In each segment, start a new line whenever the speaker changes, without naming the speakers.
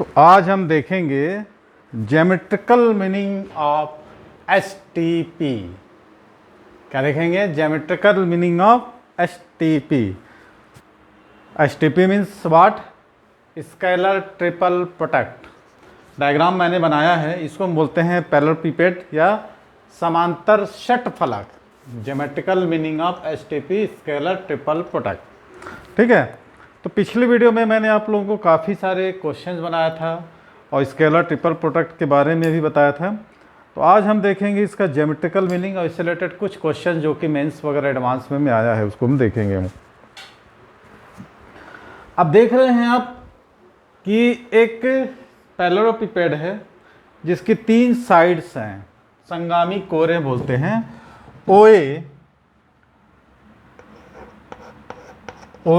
तो आज हम देखेंगे ज्योमेट्रिकल मीनिंग ऑफ एसटीपी। क्या देखेंगे? Geometrical meaning of STP. STP means what? Scalar triple product. Diagram मैंने बनाया है, इसको हम बोलते हैं पैरेललेपिपेड या समांतर षटफलक। Geometrical meaning of STP scalar triple product. ठीक है, तो पिछली वीडियो में मैंने आप लोगों को काफ़ी सारे क्वेश्चंस बनाया था और स्केलर ट्रिपल प्रोडक्ट के बारे में भी बताया था। तो आज हम देखेंगे इसका ज्योमेट्रिकल मीनिंग और इससे रिलेटेड कुछ क्वेश्चन जो कि मेंस वगैरह एडवांस में आया है, उसको हम देखेंगे। अब देख रहे हैं आप कि एक पैरेललेपिपेड है जिसकी 3 साइड्स हैं, संगामी कोरे बोलते हैं। ओ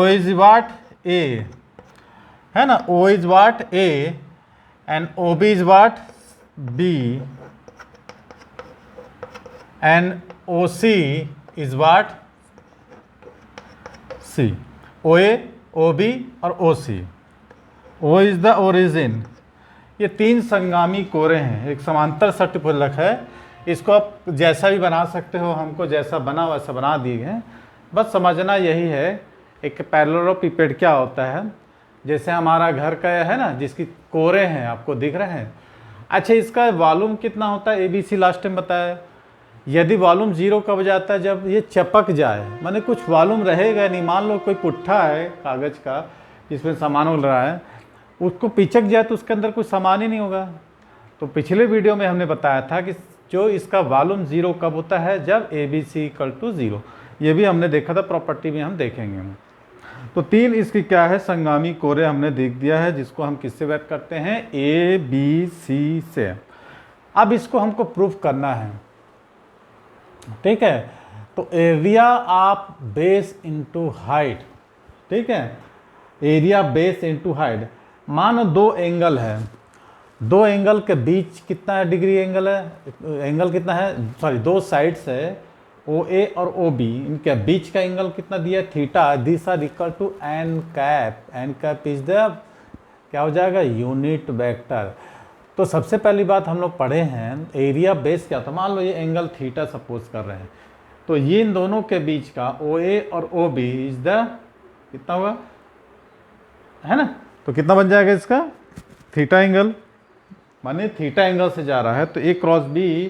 इज वाट ए, है ना? O is what a and O B is what b and O C is what c. O A, O B और O C. O is the origin. ये 3 संगामी कोरे हैं, एक समांतर षटफलक है। इसको आप जैसा भी बना सकते हो, हमको जैसा बना वैसा बना दिए हैं। बस समझना यही है, एक पैरेललेपिपेड क्या होता है। जैसे हमारा घर का है ना, जिसकी कोरे हैं आपको दिख रहे हैं। अच्छा, इसका वॉल्यूम कितना होता है? ABC लास्ट टाइम बताया। यदि वॉल्यूम 0 कब जाता है? जब ये चपक जाए, माने कुछ वॉल्यूम रहेगा नहीं। मान लो कोई पुट्ठा है कागज़ का जिसमें सामान उल रहा है, उसको पिचक जाए तो उसके अंदर कुछ सामान ही नहीं होगा। तो पिछले वीडियो में हमने बताया था कि जो इसका वॉल्यूम 0 कब होता है? जब ABC = 0। ये भी हमने देखा था, प्रॉपर्टी में हम देखेंगे। तो 3 इसकी क्या है? संगामी कोरे हमने देख दिया है, जिसको हम किससे व्यक्त करते हैं? ABC से। अब इसको हमको प्रूफ करना है, ठीक है? तो area of base into height, ठीक है? Area base into height. मानो 2 एंगल है, 2 एंगल के बीच कितना है डिग्री एंगल है? एंगल कितना है? सॉरी, 2 साइड्स है OA और OB, इनके बीच का एंगल कितना दिया? Theta. This are equal to N cap. N cap is the क्या हो जाएगा? Unit vector. तो सबसे पहली बात हम लोग पढ़े हैं, एरिया बेस क्या था? मान लो ये एंगल थीटा सपोज कर रहे हैं, तो ये इन दोनों के बीच का OA और OB इज द कितना होगा, है ना? तो कितना बन जाएगा इसका? थीटा एंगल, माने थीटा एंगल से जा रहा है तो A क्रॉस B,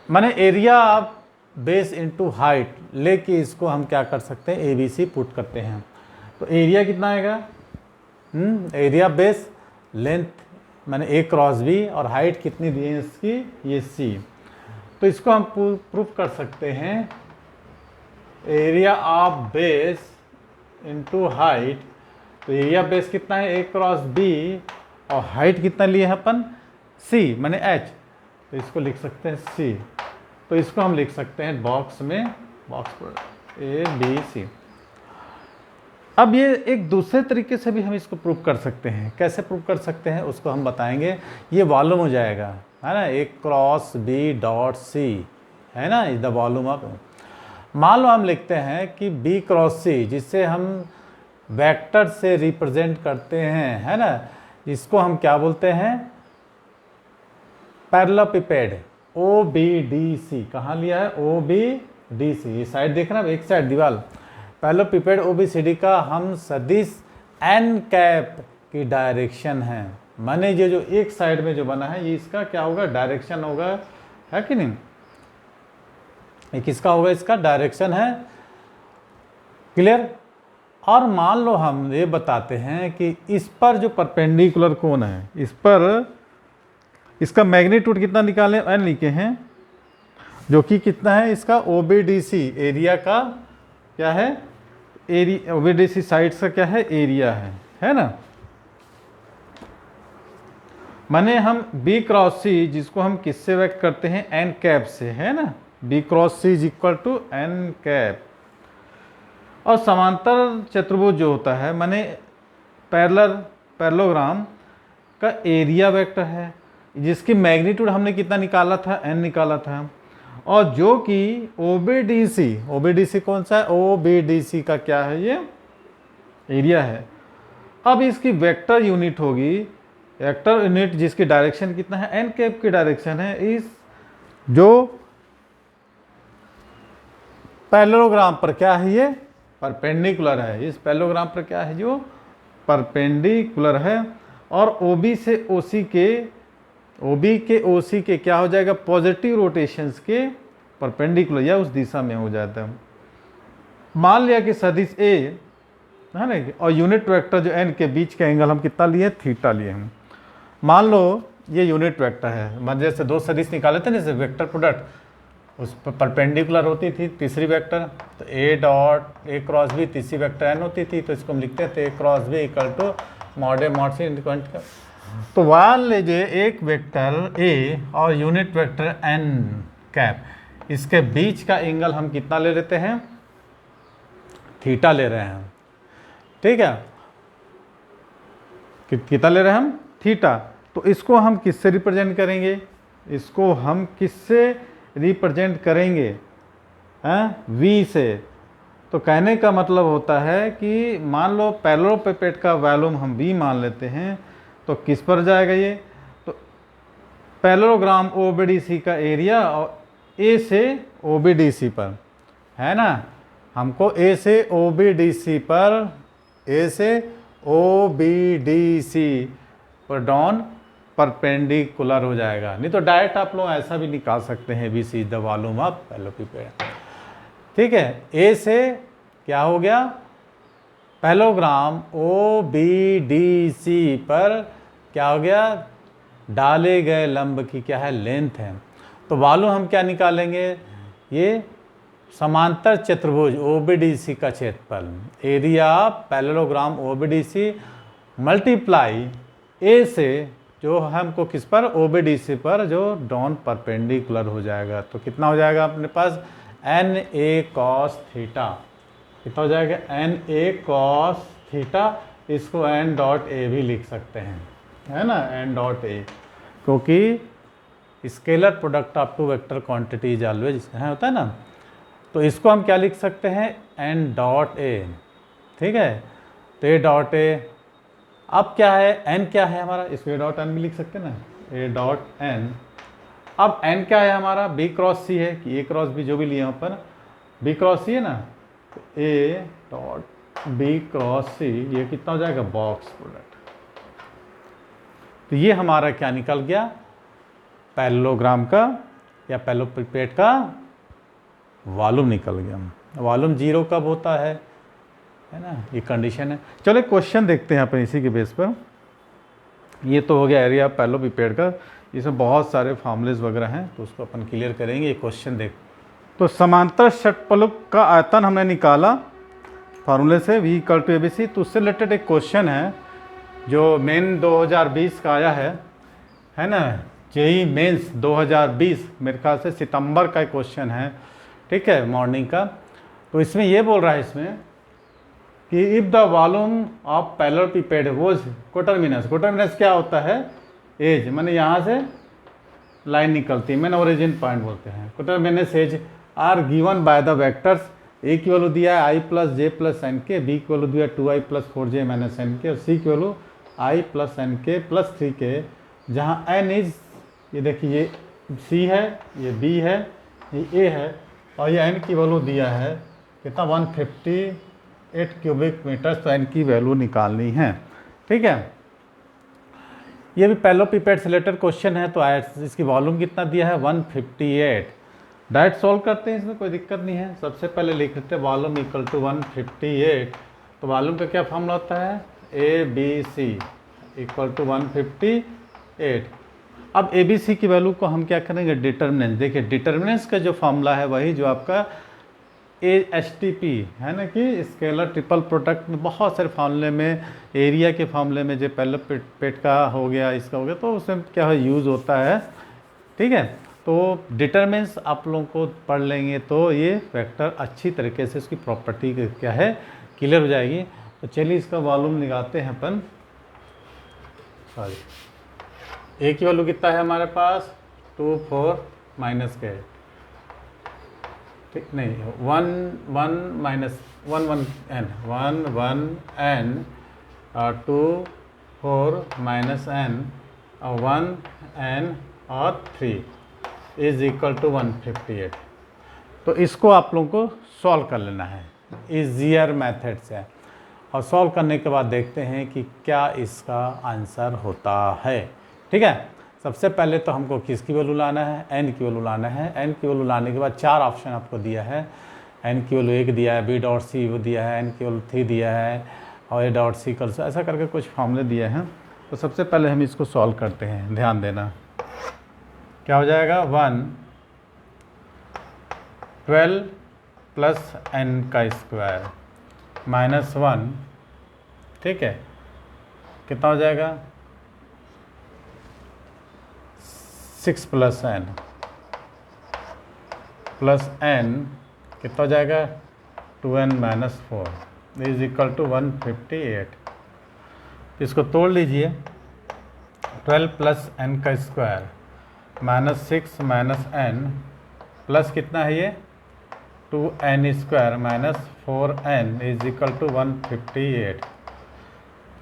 माने area of base into height लेके इसको हम क्या कर सकते हैं? ABC पुट करते हैं। तो एरिया कितना आएगा? एरिया बेस लेंथ माने A क्रॉस B और हाइट कितनी दी है इसकी? ये C। तो इसको हम प्रूफ कर सकते हैं, area of base into height. तो एरिया बेस कितना है? A क्रॉस B और हाइट कितना लिए हैं अपन? C माने H। तो इसको लिख सकते हैं C। तो इसको हम लिख सकते हैं बॉक्स में, बॉक्स पर ABC। अब ये एक दूसरे तरीके से भी हम इसको प्रूव कर सकते हैं। कैसे प्रूव कर सकते हैं उसको हम बताएंगे। ये वॉल्यूम हो जाएगा, है ना? A cross B dot C, है ना? Is the volume of. मान लो हम लिखते हैं कि B क्रॉस C, जिससे हम वेक्टर से रिप्रेजेंट करते हैं, है ना? इसको हम क्या बोलते हैं? Parallelepiped OBDC। कहाँ लिया है? OBDC। ये साइड देख रहे हैं, एक साइड दीवार। पैरेललेपिपेड OBCD का हम सदिश एन कैप की डायरेक्शन है। माने ये जो एक साइड में जो बना है, ये इसका क्या होगा? डायरेक्शन होगा, है कि नहीं? ये किसका होगा? इसका डायरेक्शन है। क्लियर? और मान लो हम ये बताते हैं कि इस पर जो परपेंडिकुलर कोण है, इस पर इसका मैग्नीट्यूड कितना निकालें? n लिखे हैं, जो कि कितना है इसका? OBDC एरिया का क्या है? एरिया OBDC साइड्स का क्या है? एरिया है ना? माने हम B क्रॉस C, जिसको हम किससे व्यक्त करते हैं? n कैप से, है ना? B cross C is equal to n cap. और समांतर चतुर्भुज जो होता है, माने पैरेललोग्राम का एरिया वेक्टर है, जिसकी मैग्नीट्यूड हमने कितना निकाला था? n निकाला था। और जो कि OBDC कौन सा है? OBDC का क्या है? ये एरिया है। अब इसकी वेक्टर यूनिट होगी, वेक्टर यूनिट जिसकी डायरेक्शन कितना है, एन कैप की डायरेक्शन है, इस जो पैरेललोग्राम पर क्या है, ये परपेंडिकुलर है, इस पैरेललोग्राम पर क्या है, जो परपेंडिकुलर है। और OB से OC के, OB के OC के क्या हो जाएगा, पॉजिटिव रोटेशंस के परपेंडिकुलर या उस दिशा में हो जाता है। मान लिया कि सदिश A है ना, और यूनिट वेक्टर जो n के बीच का एंगल हम कितना लिए, थीटा लिए हम। मान लो ये यूनिट वेक्टर है, मान जैसे दो सदिश निकाले थे ना, जैसे वेक्टर प्रोडक्ट उस पर परपेंडिकुलर होती थी तीसरी वेक्टर, तो A dot A cross B तीसरी वेक्टर n होती थी, तो इसको हम लिखते थे A cross B equal to mod A mod C इंक्वांट का। तो मान लीजिए एक वेक्टर A और यूनिट वेक्टर n कैप, इसके बीच का एंगल हम कितना ले लेते हैं, थीटा ले रहे हैं, ठीक है, कितना ले रहे हैं हम, थीटा। तो इसको हम किससे रिप्रेजेंट करेंगे, इसको हम किससे रिप्रेजेंट करेंगे, हैं, V से। तो कहने का मतलब होता है कि मान लो पैरेललोपिपेड का वॉल्यूम हम V मान लेते हैं, तो किस पर जाएगा ये, तो पैरेललोग्राम OBDC का एरिया और A से OBDC पर, है ना, हमको A से OBDC पर, A से OBDC पर डॉन परपेंडिकुलर हो जाएगा। नहीं तो डायरेक्ट आप लोग ऐसा भी निकाल सकते हैं, BC is the volume of parallelepiped, ठीक है। A से क्या हो गया, पैरेललोग्राम OBDC पर क्या हो गया, डाले गए लंब की क्या है, लेंथ है। तो वॉल्यूम हम क्या निकालेंगे, ये समांतर चतुर्भुज OBDC का क्षेत्रफल, area parallelogram OBDC multiply A से जो हमको किस पर, OBDC पर जो डॉन परपेंडिकुलर हो जाएगा। तो कितना हो जाएगा अपने पास, NA cos थीटा, कितना हो जाएगा, NA cos थीटा। इसको n डॉट A भी लिख सकते हैं, है ना, n डॉट A, क्योंकि scalar product of two vector quantity is always है, होता है ना। तो इसको हम क्या लिख सकते हैं, n डॉट A, ठीक है। तो A डॉट A, अब क्या है, n क्या है हमारा, इसको A डॉट n भी लिख सकते हैं ना, A डॉट n। अब n क्या है हमारा, B क्रॉस C है कि A क्रॉस B, जो भी लिए यहाँ पर B क्रॉस C है ना, तो A dot B cross C, ये कितना हो जाएगा, बॉक्स प्रोडक्ट। तो ये हमारा क्या निकल गया, पैरेललोग्राम का या पैरेललोपिपेड का वॉल्यूम निकल गया। वॉल्यूम 0 कब होता है ना, ये कंडीशन है। चलो एक क्वेश्चन देखते हैं अपन इसी के बेस पर। ये तो हो गया एरिया पैरेललोपिपेड का, इसमें बहुत सारे फॉर्मूलेज वगैरह हैं, तो उसको अपन क्लियर करेंगे। ये क्वेश्चन देख, तो समांतर षटफलक का आयतन हमने निकाला फार्मूले से, V इक्वल टू ABC। तो उससे रिलेटेड एक क्वेश्चन है जो मेन 2020 का आया है ना, JEE मेंस 2020, मेरे ख्याल से सितंबर का क्वेश्चन है, ठीक है, मॉर्निंग का। तो इसमें ये बोल रहा है इसमें कि if the volume of parallelepiped was coterminous, coterminous क्या होता है, एज, मैंने यहाँ से लाइन निकलती है, मैंने ओरिजिन पॉइंट बोलते हैं। Coterminous edge are given by the vectors, A की वैल्यू दिया है I plus j plus n k, B की वैल्यू दिया है 2I plus 4J minus N के, और C की वैल्यू I प्लस एन के प्लस 3K, जहाँ n इज, ये देखिए ये C है, ये B है, ये A है, और ये n की वैल्यू दिया है कितना, 158 क्यूबिक मीटर। तो n की वैल्यू निकालनी है, ठीक है। ये भी पैरेललोपिपेड से रिलेटेड क्वेश्चन है। तो इसकी वॉल्यूम कितना दिया है, 158। डायरेक्ट सॉल्व करते हैं, इसमें कोई दिक्कत नहीं है। सबसे पहले लिख लेते हैं वॉल्यूम इक्वल टू 158। तो वॉल्यूम का क्या फॉर्मूला होता है, ABC इक्वल टू 158। अब ABC की वैल्यू को हम क्या करेंगे, डिटर्मिनेंट। देखिए डिटर्मिनेंट्स का जो फॉर्मूला है वही जो आपका STP है ना, कि स्केलर ट्रिपल प्रोडक्ट में बहुत सारे फार्मूले में, एरिया के फार्मूले में जो पैरेललोपिपेड का हो गया, इसका हो गया, तो उसमें क्या है, यूज़ होता है, ठीक है। तो डिटर्मिनेंट्स आप लोगों को पढ़ लेंगे तो ये वेक्टर अच्छी तरीके से उसकी प्रॉपर्टी क्या है, क्लियर हो जाएगी। तो चलिए इसका वॉल्यूम निकालते हैं अपन। सॉरी, A की वैल्यू कितना है हमारे पास, 24 माइनस के, ठीक नहीं, 1 1 minus 1 1 n 1 1 n 2 4 minus n और 1 n और 3 इज इक्वल टू 158। तो इसको आप लोगों को सॉल्व कर लेना है ईजियर मेथड से, और सॉल्व करने के बाद देखते हैं कि क्या इसका आंसर होता है। ठीक है, सबसे पहले तो हमको किसकी वैल्यू लाना है, n की वैल्यू लाना है। n की वैल्यू लाने के बाद 4 ऑप्शन आपको दिया है। n की वैल्यू 1 दिया है, b डॉट सी वो दिया है, n की वैल्यू 3 दिया है और a डॉट सी कर ऐसा करके कुछ फॉर्मूले दिए हैं। तो सबसे पहले हम इसको सॉल्व करते हैं, ध्यान देना। क्या हो जाएगा, 12 प्लस n का स्क्वायर माइनस 1, ठीक है, कितना हो जाएगा 6 प्लस n प्लस n कितना हो जाएगा 2n minus 4 is equal to 158। इसको तोड़ लीजिए, 12 प्लस n का square minus 6 minus n plus कितना है ये 2n square minus 4n is equal to 158।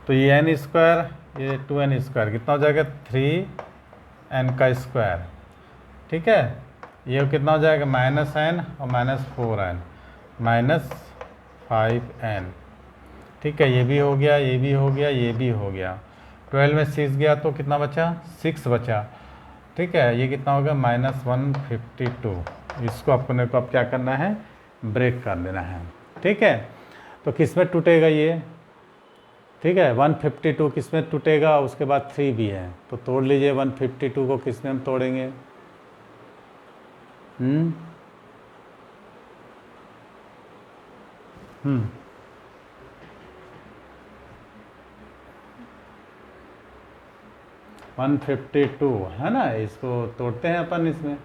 तो ये n स्क्वायर ये 2n स्क्वायर कितना हो जाएगा 3n का स्क्वायर, ठीक है। ये कितना हो जाएगा माइनस n और माइनस 4n माइनस 5n, ठीक है। ये भी हो गया, ये भी हो गया, ये भी हो गया। 12 में 6 गया तो कितना बचा 6 बचा, ठीक है। ये कितना होगा माइनस 152। इसको अपने को अब क्या करना है, ब्रेक कर देना है, ठीक है। तो किस में टूटेगा ये, ठीक है, 152 किस में टूटेगा, उसके बाद 3 भी है तो तोड़ लीजिए। 152 को किस में हम तोड़ेंगे, 152 है ना, इसको तोड़ते हैं अपन। इसमें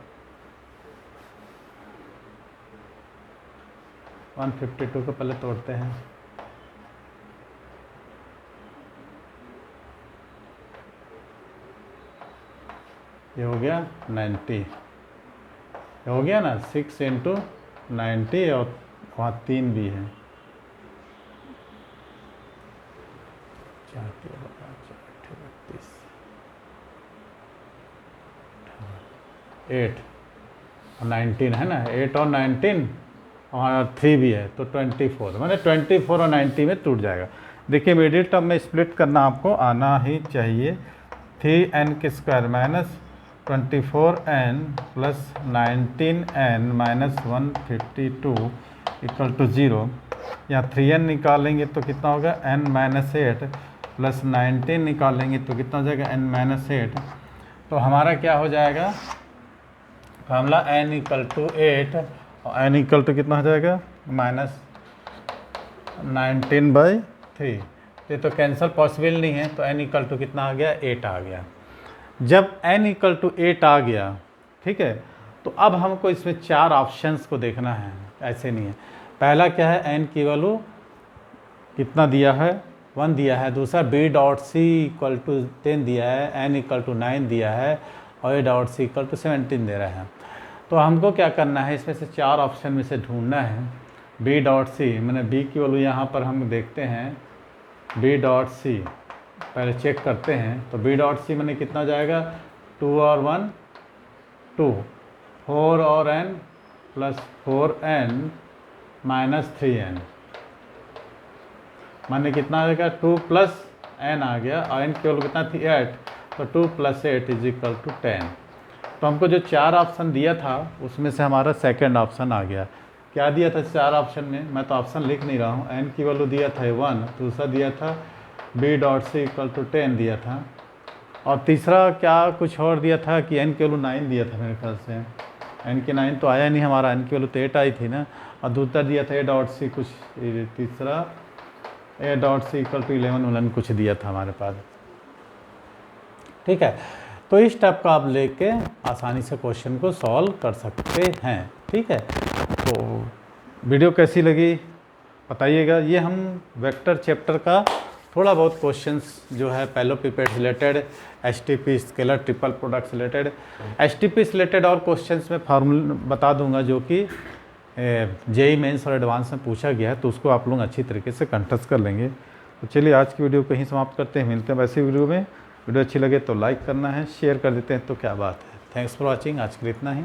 152 को पहले तोड़ते हैं। ये हो गया 90, हो गया ना 6 इंटू 90 और वहाँ 3 भी है, 8 और 19 है ना, 8 और 19 और 3 भी है तो 24, मैंने 24 और 90 में टूट जाएगा। देखिए मिडिल टर्म में स्प्लिट करना आपको आना ही चाहिए। 3n के square minus 24n plus 19n minus 152 equal to 0। यहाँ 3n निकालेंगे तो कितना होगा n माइनस 8 प्लस 19 निकालेंगे तो कितना हो जाएगा n माइनस 8। तो हमारा क्या हो जाएगा फार्मूला n इक्वल टू 8 और n इक्वल टू कितना हो जाएगा माइनस 19/3। ये तो कैंसिल पॉसिबल नहीं है, तो n इक्वल टू कितना आ गया 8 आ गया। जब n इक्वल टू 8 आ गया, ठीक है, तो अब हमको इसमें 4 ऑप्शंस को देखना है, ऐसे नहीं है। पहला क्या है, n की वैल्यू कितना दिया है 1 दिया है, दूसरा b dot C equal to 10 दिया है, n इक्वल टू 9 दिया है और a dot C equal to 17 दे रहा है। तो हमको क्या करना है, इसमें से 4 ऑप्शन में से ढूंढना है b डॉट सी, मैंने b की वैल्यू यहाँ पर हम देखते हैं b डॉट सी पहले चेक करते हैं। तो b डॉट सी मैंने कितना जाएगा 2 और 1 2, 4 और n plus 4n minus 3n माने कितना आ जाएगा 2 प्लस n आ गया और n केवल कितना थी 8, तो 2 प्लस 8 इज इक्वल टू 10। तो हमको जो 4 ऑप्शन दिया था उसमें से हमारा सेकंड ऑप्शन आ गया। क्या दिया था 4 ऑप्शन में, मैं तो ऑप्शन लिख नहीं रहा हूँ। n की वैल्यू दिया था 1, दूसरा दिया था b dot C equal to 10 दिया था, और तीसरा क्या कुछ और दिया था कि n की वैल्यू 9 दिया था मेरे ख्याल से। n की 9 तो आया नहीं हमारा, n की वैल्यू तो 8 आई थी ना, और दूसरा दिया था a डॉट सी कुछ, तीसरा a dot C equal to 11 कुछ दिया था हमारे पास, ठीक है। तो इस टाइप का आप लेके आसानी से क्वेश्चन को सॉल्व कर सकते हैं, ठीक है। तो वीडियो कैसी लगी बताइएगा। ये हम वेक्टर चैप्टर का थोड़ा बहुत क्वेश्चंस जो है पैरेललोपिपेड से related, STP scalar triple product से रिलेटेड, एसटीपी से रिलेटेड और क्वेश्चंस में फार्मूला बता दूंगा जो कि जेईई मेंस और एडवांस में पूछा गया है, तो उसको आप लोग अच्छी तरीके से कंठस्थ कर लेंगे। तो चलिए आज की वीडियो को यहीं समाप्त करते हैं, मिलते हैं वैसे वीडियो में। वीडियो अच्छी लगे तो लाइक करना है, शेयर कर देते हैं तो क्या बात है। थैंक्स फॉर वॉचिंग, आज के लिए इतना ही।